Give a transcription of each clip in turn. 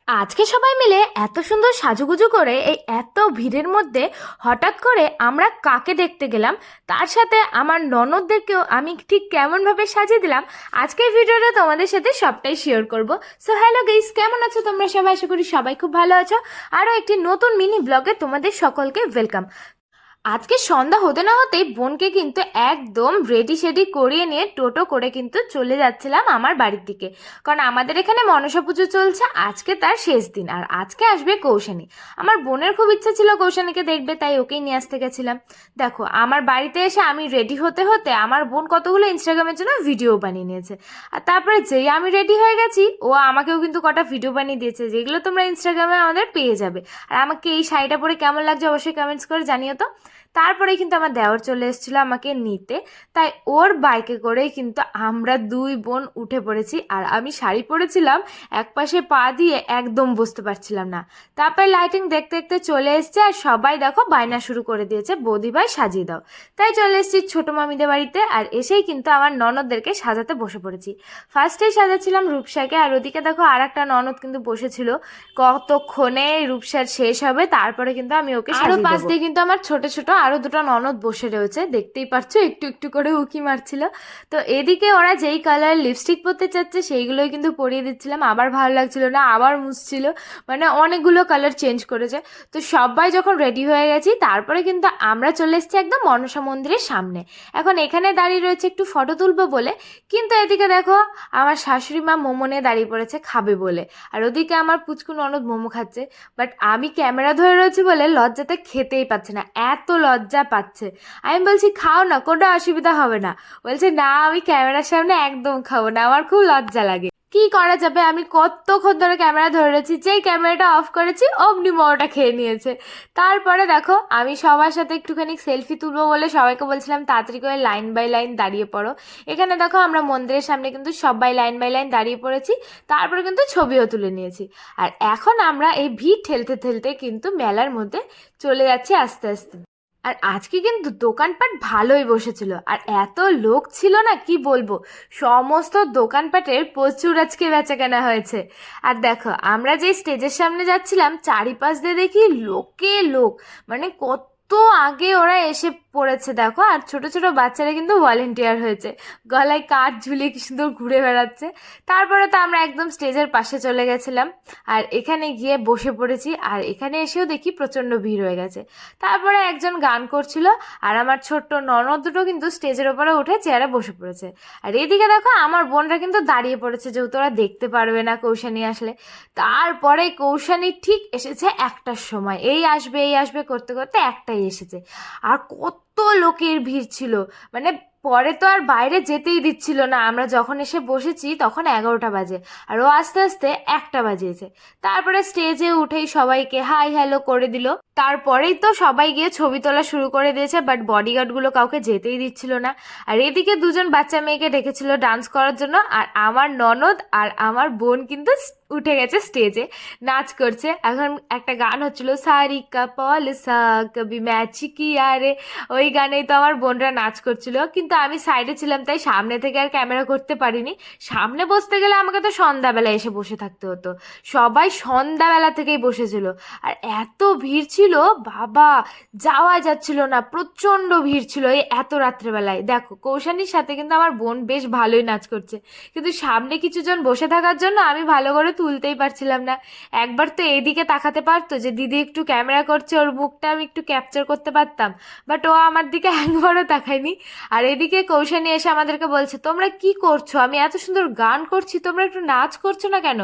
আজকে সবাই মিলে এত সুন্দর সাজুগুজু করে এই এত ভিড়ের মধ্যে হঠাৎ করে আমরা কাকে দেখতে গেলাম, তার সাথে আমার ননদদেরকেও আমি ঠিক কেমনভাবে সাজিয়ে দিলাম। আজকের ভিডিওটা তোমাদের সাথে সবটাই শেয়ার করব। সো হ্যালো গাইস, কেমন আছো তোমরা সবাই? আশা করি সবাই খুব ভালো আছো। আরও একটি নতুন মিনি ব্লগে তোমাদের সকলকে ওয়েলকাম। আজকে সন্ধ্যা হতে না হতেই বোনকে কিন্তু একদম রেডি শেডি করিয়ে নিয়ে টোটো করে কিন্তু চলে যাচ্ছিলাম আমার বাড়ির দিকে, কারণ আমাদের এখানে মনসা পুজো চলছে। আজকে তার শেষ দিন, আর আজকে আসবে কৌশানী। আমার বোনের খুব ইচ্ছা ছিল কৌশানীকে দেখবে, তাই ওকেই নিয়ে আসতে গেছিলাম। দেখো, আমার বাড়িতে এসে আমি রেডি হতে হতে আমার বোন কতগুলো ইনস্টাগ্রামের জন্য ভিডিও বানিয়ে নিয়েছে। আর তারপরে যেই আমি রেডি হয়ে গেছি, ও আমাকেও কিন্তু কটা ভিডিও বানিয়ে দিয়েছে, যেগুলো তোমরা ইনস্টাগ্রামে আমাদের পেয়ে যাবে। আর আমাকে এই শাড়িটা পরে কেমন লাগছে অবশ্যই কমেন্টস করে জানিও তো। তারপরে কিন্তু আমার দেওর চলে এসেছিল আমাকে নিতে, তাই ওর বাইকে করেই কিন্তু আমরা দুই বোন উঠে পড়েছি। আর আমি শাড়ি পরেছিলাম, এক পাশে পা দিয়ে একদম বসতে পারছিলাম না। তারপরে লাইটিং দেখতে দেখতে চলে এসছে, আর সবাই দেখো বায়না শুরু করে দিয়েছে, বৌদি ভাই সাজিয়ে দাও। তাই চলে এসেছি ছোটো মামিদের বাড়িতে, আর এসেই কিন্তু আমার ননদদেরকে সাজাতে বসে পড়েছি। ফার্স্টেই সাজাচ্ছিলাম রূপসাকে, আর ওদিকে দেখো আর একটা ননদ কিন্তু বসেছিল। কতক্ষণে রূপসার শেষ হবে তারপরে কিন্তু আমি ওকে আরো পাশ দিয়ে কিন্তু আমার ছোট ছোট আরো দুটো ননদ বসে রয়েছে, দেখতেই পারছো একটু একটু করে উকি মারছিল। তো এদিকে ওরা যেই কালার লিপস্টিক পরতে চাচ্ছে সেইগুলোই কিন্তু পরিয়ে দিচ্ছিলাম। আবার ভালো লাগছিল না, আবার মুছছিল, মানে অনেকগুলো কালার চেঞ্জ করেছে। তো সবাই যখন রেডি হয়ে গেছি তারপরে কিন্তু আমরা চলে এসেছি একদম মনসা মন্দিরের সামনে। এখন এখানে দাঁড়িয়ে রয়েছে একটু ফটো তুলবো বলে, কিন্তু এদিকে দেখো আমার শাশুড়ি মা মোমো নিয়ে দাঁড়িয়ে পড়েছে খাবে বলে, আর ওদিকে আমার পুচকু ননদ মোমো খাচ্ছে। বাট আমি ক্যামেরা ধরে রয়েছি বলে লজ্জাতে খেতেই পাচ্ছে না, এত লজ্জা পাচ্ছে। আমি বলছি খাও না, কোনো অসুবিধা হবে না। বলছে না, আমি ক্যামেরার সামনে একদম খাবো না, আমার খুব লজ্জা লাগে। কি করা যাবে, আমি কতক্ষণ ধরে ক্যামেরা ধরে রয়েছি, যেই ক্যামেরাটা অফ করেছি অমনি মোমোটা খেয়ে নিয়েছে। তারপরে দেখো আমি সবার সাথে একটুখানি সেলফি তুলবো বলে সবাইকে বলছিলাম তাড়াতাড়ি করে লাইন বাই লাইন দাঁড়িয়ে পড়ো। এখানে দেখো আমরা মন্দিরের সামনে কিন্তু সবাই লাইন বাই লাইন দাঁড়িয়ে পড়েছি, তারপরে কিন্তু ছবিও তুলে নিয়েছি। আর এখন আমরা এই ভিড় ঠেলতে ঠেলতে কিন্তু মেলার মধ্যে চলে যাচ্ছি আস্তে আস্তে। আর আজকে কিন্তু দোকানপাট ভালোই বসেছিল, আর এত লোক ছিল না কি বলবো, সমস্ত দোকানপাটের প্রচুর আজকে বেচাকেনা হয়েছে। আর দেখো আমরা যে স্টেজের সামনে যাচ্ছিলাম চারিপাশ দিয়ে দেখি লোকে লোক, মানে কত আগে ওরা এসে পড়েছে দেখো। আর ছোট ছোট বাচ্চারা কিন্তু ভলেন্টিয়ার হয়েছে, গলায় কাঠ ঝুলিয়ে কি সুন্দর ঘুরে বেড়াচ্ছে। তারপরে তো আমরা একদম স্টেজের পাশে চলে গেছিলাম, আর এখানে গিয়ে বসে পড়েছি। আর এখানে এসেও দেখি প্রচণ্ড ভিড় হয়ে গেছে। তারপরে একজন গান করছিল, আর আমার ছোট্ট ননদ দুটো কিন্তু স্টেজের ওপরে উঠে চেয়ারে বসে পড়েছে। আর এদিকে দেখো আমার বোনরা কিন্তু দাঁড়িয়ে পড়েছে, যেহেতু ওরা দেখতে পারবে না কৌশানী আসলে। তারপরে কৌশানী ঠিক এসেছে একটার সময়, এই আসবে এই আসবে করতে করতে একটাই এসেছে। আর কত লোকের ভিড় ছিল, মানে পরে তো আর বাইরে যেতেই দিচ্ছিল না। আমরা যখন এসে বসেছি তখন 11টা বাজে, আর ও আস্তে আস্তে 1টা বাজিয়েছে। তারপরে স্টেজে উঠেই সবাইকে হাই হ্যালো করে দিল। তারপরেই তো সবাই গিয়ে ছবি তোলা শুরু করে দিয়েছে, বাট বডিগার্ডগুলো কাউকে যেতেই দিচ্ছিল না। আর এদিকে দুজন বাচ্চা মেয়েকে ডেকেছিল ডান্স করার জন্য, আর আমার ননদ আর আমার বোন কিন্তু উঠে গেছে স্টেজে, নাচ করছে। এখন একটা গান হচ্ছিল সারি কা পল সা কবি ম্যাচ কি আরে, ওই গানেই তো আমার বোনরা নাচ করছিল। কিন্তু আমি সাইডে ছিলাম, তাই সামনে থেকে আর ক্যামেরা করতে পারিনি। সামনে বসতে গেলে আমাকে তো সন্ধ্যাবেলা এসে বসে থাকতে হতো, সবাই সন্ধ্যাবেলা থেকেই বসেছিল। আর এত ভিড় ছিল বাবা, যাওয়া যাচ্ছিল না, প্রচণ্ড ভিড় ছিল এই এত রাত্রেবেলায়। দেখো কৌশানীর সাথে কিন্তু আমার বোন বেশ ভালোই নাচ করছে, কিন্তু সামনে কিছুজন বসে থাকার জন্য আমি ভালো করে তুলতেই পারছিলাম না। একবার তো এইদিকে তাকাতে পারতো যে দিদি একটু ক্যামেরা করছে, ওর মুখটা আমি একটু ক্যাপচার করতে পারতাম, বাট ও আমার দিকে একবারও তাকায়নি। আর এদিকে কৌশানী এসে আমাদেরকে বলছে তোমরা কি করছো, আমি এত সুন্দর গান করছি তোমরা একটু নাচ করছো না কেন।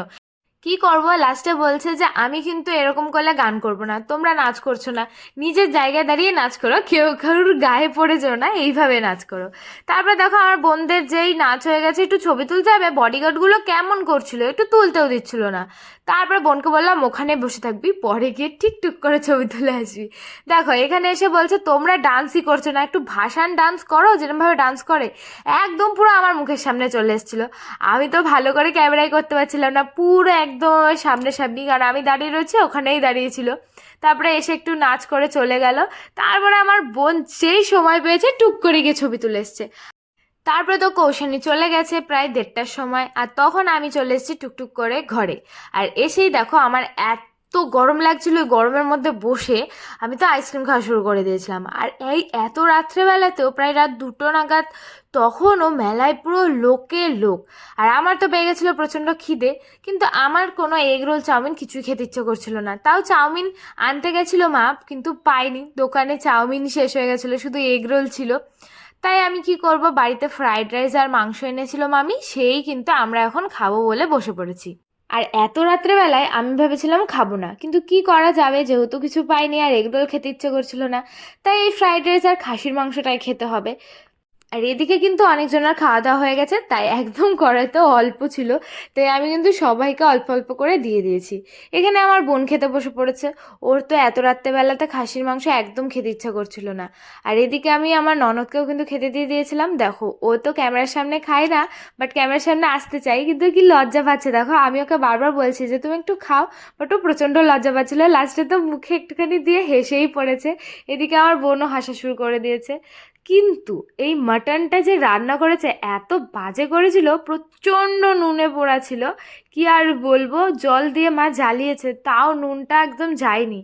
কি করবো, লাস্টে বলছে যে আমি কিন্তু এরকম করলে গান করব না, তোমরা নাচ করছো না, নিজের জায়গায় দাঁড়িয়ে নাচ করো, কেউ কারুর গায়ে পড়ে যেও না, এইভাবে নাচ করো। তারপরে দেখো আমার বোনদের যেই নাচ হয়ে গেছে একটু ছবি তুলতে হবে, বডিগার্ডগুলো কেমন করছিল, একটু তুলতেও দিচ্ছিল না। তারপরে বোনকে বললাম ওখানে বসে থাকবি, পরে গিয়ে ঠিকটুক করে ছবি তুলে আসবি। দেখো এখানে এসে বলছে তোমরা ডান্সই করছো না, একটু ভাসান ডান্স করো যেরকমভাবে ডান্স করে। একদম পুরো আমার মুখের সামনে চলে এসেছিলো, আমি তো ভালো করে ক্যামেরাই করতে পারছিলাম না, পুরো একদম সামনাসামনি, কারণ আমি দাঁড়িয়ে রয়েছি ওখানেই দাঁড়িয়েছিল। তারপরে এসে একটু নাচ করে চলে গেল। তারপরে আমার বোন যেই সময় পেয়েছে টুক করে গিয়ে ছবি তুলে এসছে। তারপরে তো কৌশানী চলে গেছে প্রায় 1:30টার সময়, আর তখন আমি চলে এসেছি টুকটুক করে ঘরে। আর এসেই দেখো আমার এত গরম লাগছিল, ওই গরমের মধ্যে বসে আমি তো আইসক্রিম খাওয়া শুরু করে দিয়েছিলাম। আর এই এত রাত্রেবেলাতেও প্রায় রাত 2টো নাগাদ তখনও মেলায় পুরো লোকে লোক। আর আমার তো পেয়ে গেছিলো প্রচণ্ড খিদে, কিন্তু আমার কোনো এগ রোল চাউমিন কিছুই খেতে ইচ্ছে করছিল না। তাও চাউমিন আনতে গেছিলো মা, কিন্তু পাইনি, দোকানে চাউমিন শেষ হয়ে গেছিলো, শুধু এগ রোল ছিল। তাই আমি কি করব, বাড়িতে ফ্রাইড রাইস আর মাংস এনেছিল মামি, সেই কিন্তু আমরা এখন খাবো বলে বসে পড়েছি। আর এত রাত্রেবেলায় আমি ভেবেছিলাম খাবো না, কিন্তু কি করা যাবে, যেহেতু কিছু পাইনি আর এগরোল খেতে ইচ্ছে করছিল না, তাই এই ফ্রাইড রাইস আর খাসির মাংসটাই খেতে হবে। আর এদিকে কিন্তু অনেকজনের খাওয়া দাওয়া হয়ে গেছে, তাই একদম কড়াইতেও অল্প ছিল, তাই আমি কিন্তু সবাইকে অল্প অল্প করে দিয়ে দিয়েছি। এখানে আমার বোন খেতে বসে পড়েছে, ওর তো এত রাত্রেবেলাতে খাসির মাংস একদম খেতে ইচ্ছা করছিল না। আর এদিকে আমি আমার ননদকেও কিন্তু খেতে দিয়ে দিয়েছিলাম। দেখো ও তো ক্যামেরার সামনে খায় না, বাট ক্যামেরার সামনে আসতে চাই, কিন্তু কি লজ্জা পাচ্ছে দেখো। আমি ওকে বারবার বলছি যে তুমি একটু খাও, বাট ও প্রচণ্ড লজ্জা পাচ্ছিল, লাস্টে তো মুখে একটুখানি দিয়ে হেসেই পড়েছে। এদিকে আমার বোনও হাসা শুরু করে দিয়েছে। কিন্তু এই মাটনটা যে রান্না করেছে এত বাজে করেছিল, প্রচণ্ড নুনে পোড়া ছিল, কি আর বলবো, জল দিয়ে মা জ্বালিয়েছে তাও নুনটা একদম যায়নি।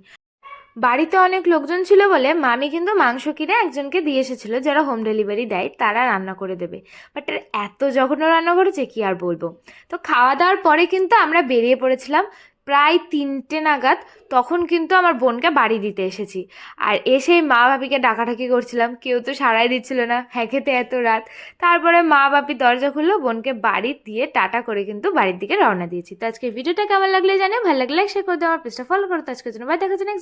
বাড়িতে অনেক লোকজন ছিল বলে মামি কিন্তু মাংস কিনে একজনকে দিয়ে এসেছিল, যারা হোম ডেলিভারি দেয়, তারা রান্না করে দেবে। বাট এত জঘন্য রান্না করেছে কি আর বলবো। তো খাওয়া দাওয়ার পরে কিন্তু আমরা বেরিয়ে পড়েছিলাম প্রায় 3টে নাগাদ, তখন কিন্তু আমার বোনকে বাড়ি দিতে এসেছি। আর এসেই মা বাপিকে ডাকাডাকি করছিলাম, কেউ তো সাড়াই দিচ্ছিল না, হ্যাঁ খেতে এত রাত। তারপরে মা বাপি দরজা খুললো, বোনকে বাড়ি দিয়ে টাটা করে কিন্তু বাড়ির দিকে রওনা দিয়েছি। তো আজকে ভিডিওটা কেমন লাগলে জানে, ভালো লাগলে শেয়ার করে দিও, আমার পেজটা ফলো করো। তো আজকের জন্য বাই, দেখা হচ্ছে নেক্সট।